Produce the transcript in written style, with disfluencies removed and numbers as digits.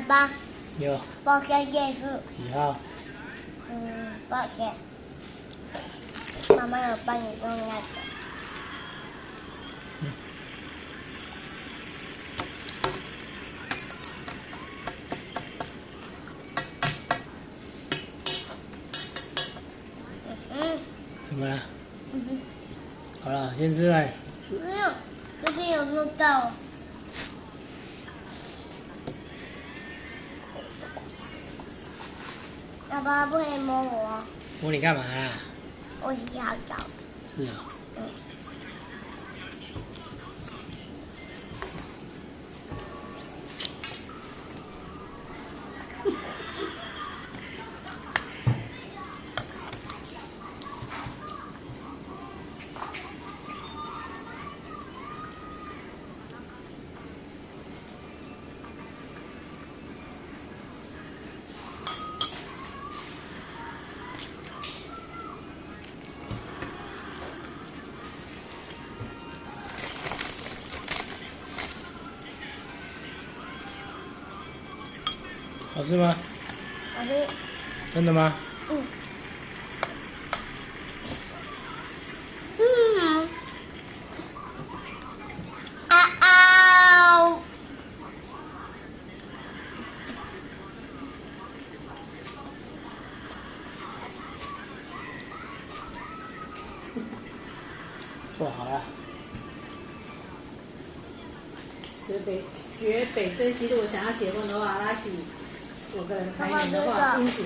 爸爸，有抱歉电视。几号？抱歉，妈妈有帮你用那个。怎么了？好了，先吃呗。没有，这边有弄到。爸爸不可以摸我。摸你干嘛啦？我洗好澡。是啊。好吃吗？好吃。真的吗？做好了。绝北珍惜，如果想要结婚的话，他是有个人排名的话，爸爸因子。